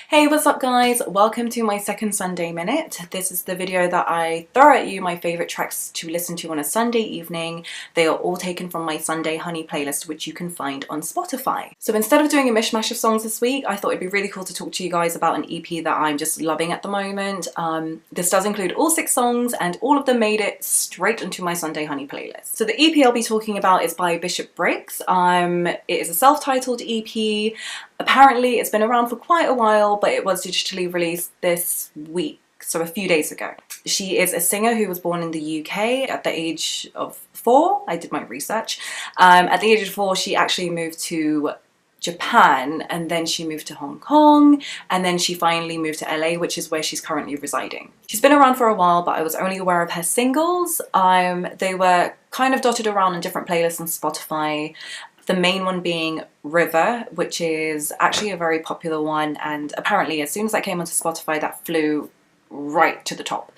Hey, what's up guys? Welcome to my second Sunday Minute. This is the video that I throw at you my favourite tracks to listen to on a Sunday evening. They are all taken from my Sunday Honey playlist, which you can find on Spotify. So instead of doing a mishmash of songs this week, I thought it'd be really cool to talk to you guys about an EP that I'm just loving at the moment. This does include all 6 songs and all of them made it straight into my Sunday Honey playlist. So the EP I'll be talking about is by Bishop Briggs. It is a self-titled EP. Apparently it's been around for quite a while, but it was digitally released this week, so a few days ago. She is a singer who was born in the UK at the age of 4. I did my research. At the age of 4, she actually moved to Japan, and then she moved to Hong Kong, and then she finally moved to LA, which is where she's currently residing. She's been around for a while, but I was only aware of her singles. They were kind of dotted around in different playlists on Spotify. The main one being River, which is actually a very popular one, and apparently as soon as that came onto Spotify, that flew right to the top.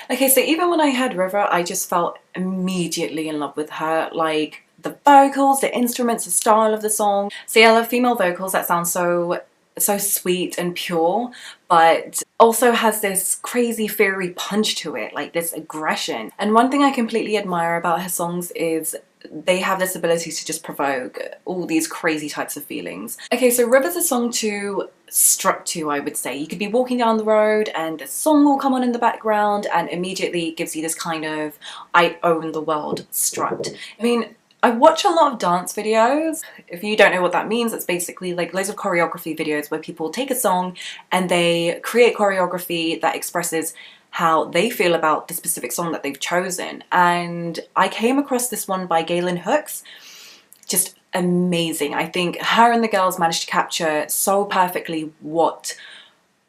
Okay, so even when I heard River, I just felt immediately in love with her. Like the vocals, the instruments, the style of the song. See, I love female vocals that sound so sweet and pure, but also has this crazy fiery punch to it, like this aggression. And one thing I completely admire about her songs is they have this ability to just provoke all these crazy types of feelings. Okay, so River's a song to strut to, I would say. You could be walking down the road and this song will come on in the background and immediately gives you this kind of I own the world strut. I mean, I watch a lot of dance videos. If you don't know what that means, it's basically like loads of choreography videos where people take a song and they create choreography that expresses how they feel about the specific song that they've chosen. And I came across this one by GALEN. Just amazing. I think her and the girls managed to capture so perfectly what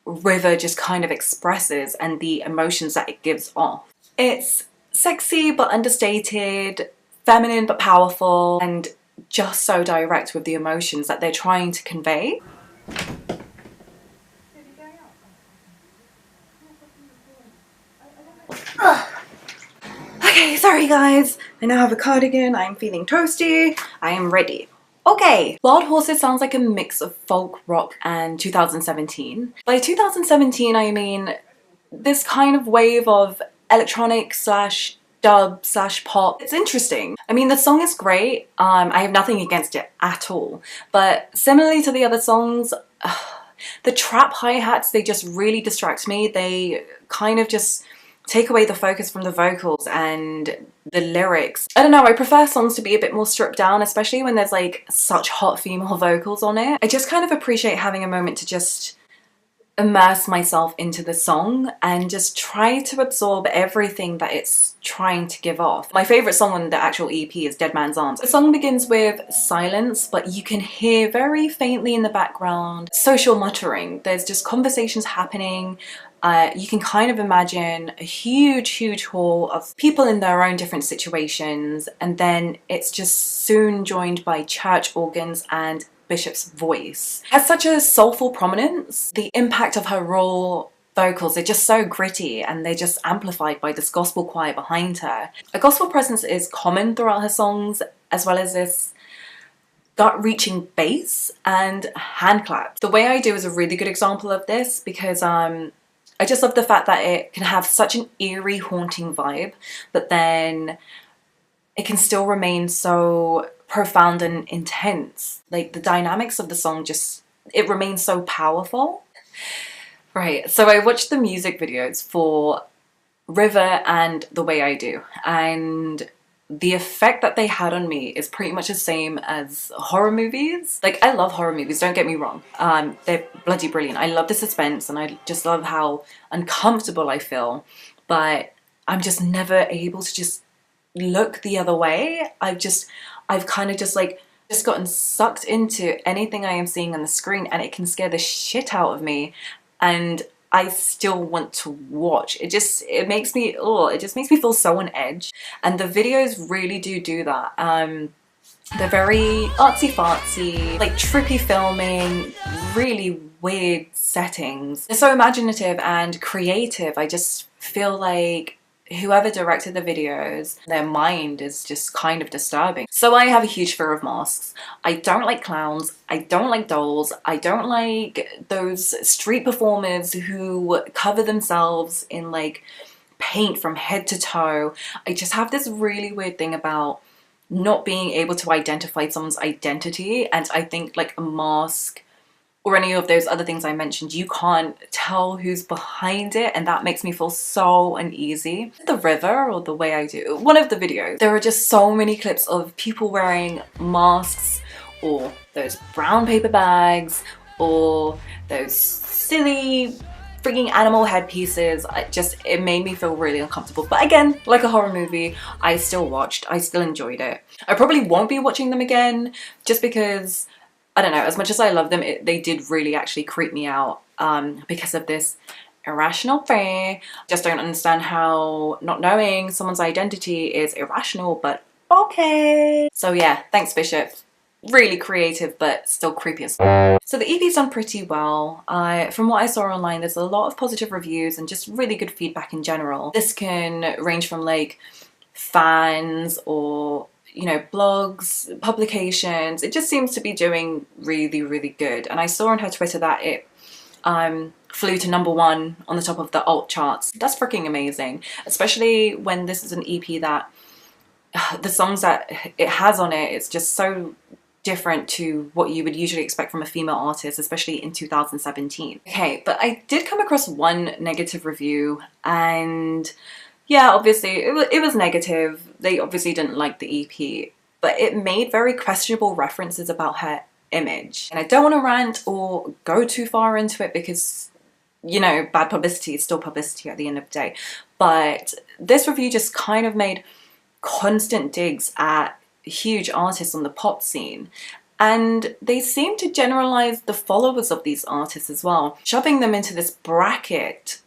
River just kind of expresses and the emotions that it gives off. It's sexy but understated, feminine but powerful, and just so direct with the emotions that they're trying to convey. Okay, sorry guys, I now have a cardigan, I'm feeling toasty, I am ready. Okay, Wild Horses sounds like a mix of folk, rock and 2017. By 2017 I mean this kind of wave of electronic slash dub slash pop. It's interesting. I mean, the song is great. I have nothing against it at all, but similarly to the other songs, the trap hi-hats, they just really distract me. They kind of just take away the focus from the vocals and the lyrics. I don't know, I prefer songs to be a bit more stripped down, especially when there's like such hot female vocals on it. I just kind of appreciate having a moment to just immerse myself into the song and just try to absorb everything that it's trying to give off. My favourite song on the actual EP is Dead Man's Arms. The song begins with silence, but you can hear very faintly in the background social muttering. There's just conversations happening. You can kind of imagine a huge hall of people in their own different situations, and then it's just soon joined by church organs and Bishop's voice. Has such a soulful prominence. The impact of her raw vocals are just so gritty, and they're just amplified by this gospel choir behind her. A gospel presence is common throughout her songs, as well as this gut-reaching bass and hand claps. The Way I Do is a really good example of this because I just love the fact that it can have such an eerie, haunting vibe, but then it can still remain so profound and intense. Like the dynamics of the song it remains so powerful. Right, so I watched the music videos for River and The Way I Do, and the effect that they had on me is pretty much the same as horror movies. Like, I love horror movies, don't get me wrong. They're bloody brilliant. I love the suspense and I just love how uncomfortable I feel, but I'm just never able to just look the other way. I've kind of just gotten sucked into anything I am seeing on the screen, and it can scare the shit out of me, and I still want to watch. It just makes me feel so on edge, and the videos really do that. They're very artsy-fartsy, like trippy filming, really weird settings. They're so imaginative and creative. I just feel like whoever directed the videos, their mind is just kind of disturbing. So I have a huge fear of masks. I don't like clowns. I don't like dolls. I don't like those street performers who cover themselves in like paint from head to toe. I just have this really weird thing about not being able to identify someone's identity, and I think like a mask or any of those other things I mentioned, you can't tell who's behind it, and that makes me feel so uneasy. The river, or the way I do, one of the videos, there are just so many clips of people wearing masks, or those brown paper bags, or those silly freaking animal headpieces. It made me feel really uncomfortable. But again, like a horror movie, I still watched, I still enjoyed it. I probably won't be watching them again just because, I don't know, as much as I love them, they did really actually creep me out because of this irrational fear. Just don't understand how not knowing someone's identity is irrational, but okay. So yeah, thanks Bishop. Really creative, but still creepy as fuck. So the EP's done pretty well. From what I saw online, there's a lot of positive reviews and just really good feedback in general. This can range from like fans or, you know, blogs, publications. It just seems to be doing really, really good. And I saw on her Twitter that it flew to #1 on the top of the alt charts. That's freaking amazing, especially when this is an EP that the songs that it has on it, it's just so different to what you would usually expect from a female artist, especially in 2017. Okay, but I did come across one negative review, and yeah, obviously it was negative. They obviously didn't like the EP, but it made very questionable references about her image. And I don't want to rant or go too far into it because, you know, bad publicity is still publicity at the end of the day. But this review just kind of made constant digs at huge artists on the pop scene, and they seem to generalize the followers of these artists as well, shoving them into this bracket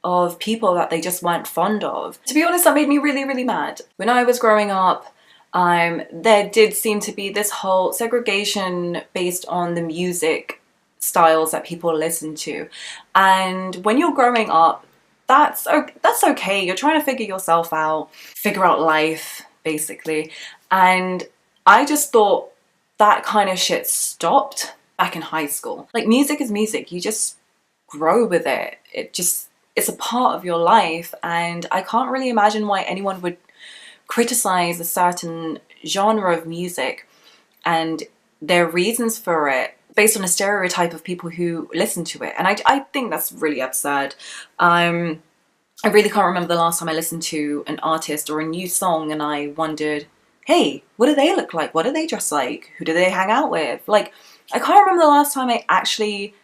of people that they just weren't fond of. To be honest, that made me really, really mad. When I was growing up, there did seem to be this whole segregation based on the music styles that people listen to, and when you're growing up, that's okay. You're trying to figure yourself out, figure out life, basically. And I just thought that kind of shit stopped back in high school. Like, music is music. You just grow with it. It's a part of your life. And I can't really imagine why anyone would criticize a certain genre of music and their reasons for it based on a stereotype of people who listen to it. And I think that's really absurd. I really can't remember the last time I listened to an artist or a new song and I wondered, hey, what do they look like? What do they dress like? Who do they hang out with? Like, I can't remember the last time I actually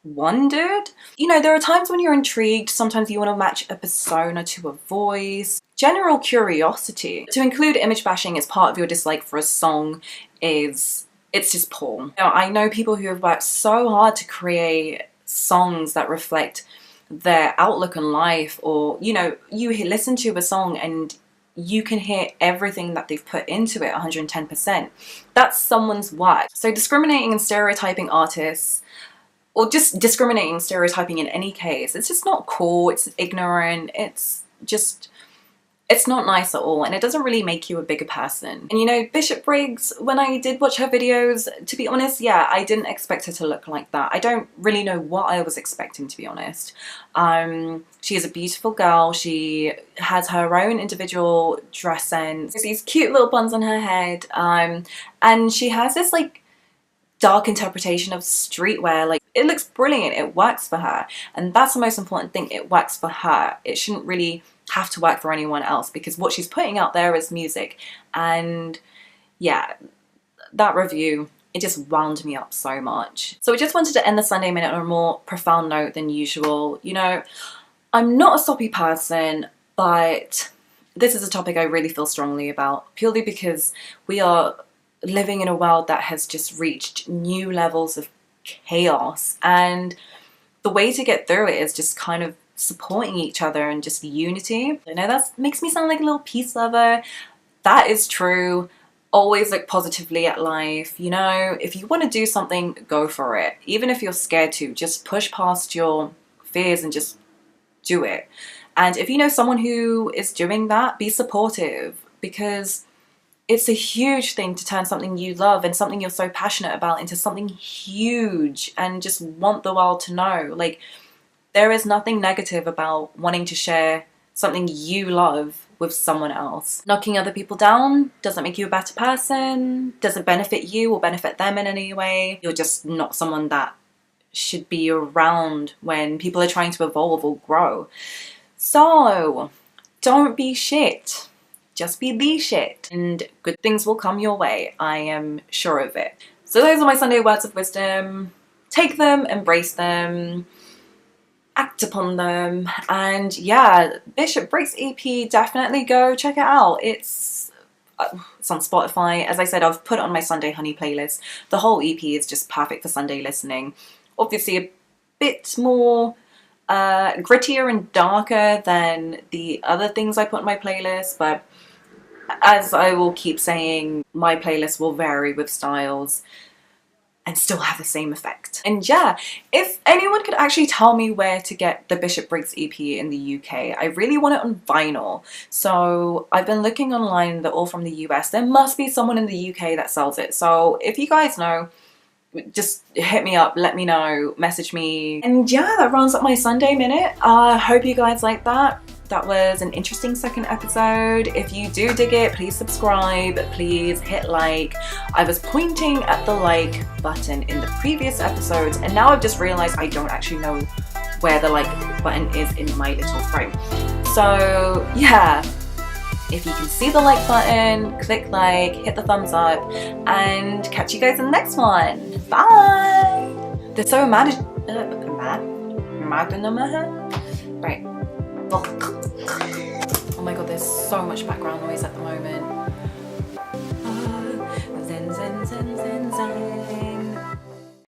wondered. You know, there are times when you're intrigued. Sometimes you want to match a persona to a voice. General curiosity. To include image bashing as part of your dislike for a song it's just poor. You know, I know people who have worked so hard to create songs that reflect their outlook on life, or, you know, you listen to a song and you can hear everything that they've put into it 110%. That's someone's work. So discriminating and stereotyping artists, or just discriminating and stereotyping in any case, it's just not cool, it's ignorant, it's not nice at all, and it doesn't really make you a bigger person. And you know, Bishop Briggs, when I did watch her videos, to be honest, yeah, I didn't expect her to look like that. I don't really know what I was expecting, to be honest. She is a beautiful girl. She has her own individual dress sense. These cute little buns on her head, and she has this like dark interpretation of streetwear. Like, it looks brilliant, it works for her, and that's the most important thing. It works for her. It shouldn't really have to work for anyone else, because what she's putting out there is music. And yeah, that review, it just wound me up so much. So I just wanted to end the Sunday Minute on a more profound note than usual. You know, I'm not a soppy person, but this is a topic I really feel strongly about, purely because we are living in a world that has just reached new levels of chaos, and the way to get through it is just kind of supporting each other and just unity. I know that makes me sound like a little peace lover. That is true. Always look positively at life. You know, if you want to do something, go for it. Even if you're scared to, just push past your fears and just do it. And if you know someone who is doing that, be supportive, because it's a huge thing to turn something you love and something you're so passionate about into something huge and just want the world to know. Like, there is nothing negative about wanting to share something you love with someone else. Knocking other people down doesn't make you a better person, doesn't benefit you or benefit them in any way. You're just not someone that should be around when people are trying to evolve or grow. So don't be shit. Just be the shit, and good things will come your way. I am sure of it. So those are my Sunday words of wisdom. Take them, embrace them, act upon them, and yeah, Bishop Briggs EP, definitely go check it out. It's on Spotify. As I said, I've put it on my Sunday Honey playlist. The whole EP is just perfect for Sunday listening. Obviously a bit more grittier and darker than the other things I put on my playlist, but as I will keep saying, my playlist will vary with styles and still have the same effect. And yeah, if anyone could actually tell me where to get the Bishop Briggs EP in the UK, I really want it on vinyl. So I've been looking online, they're all from the US. There must be someone in the UK that sells it. So if you guys know, just hit me up, let me know, message me. And yeah, that rounds up my Sunday minute. I hope you guys like that. That was an interesting second episode. If you do dig it, please subscribe, please hit like. I was pointing at the like button in the previous episodes, and now I've just realized I don't actually know where the like button is in my little frame. So yeah, if you can see the like button, click like, hit the thumbs up, and catch you guys in the next one. Bye! They're so mad. Right. Oh my god, there's so much background noise at the moment. Zen, zen, zen, zen, zen.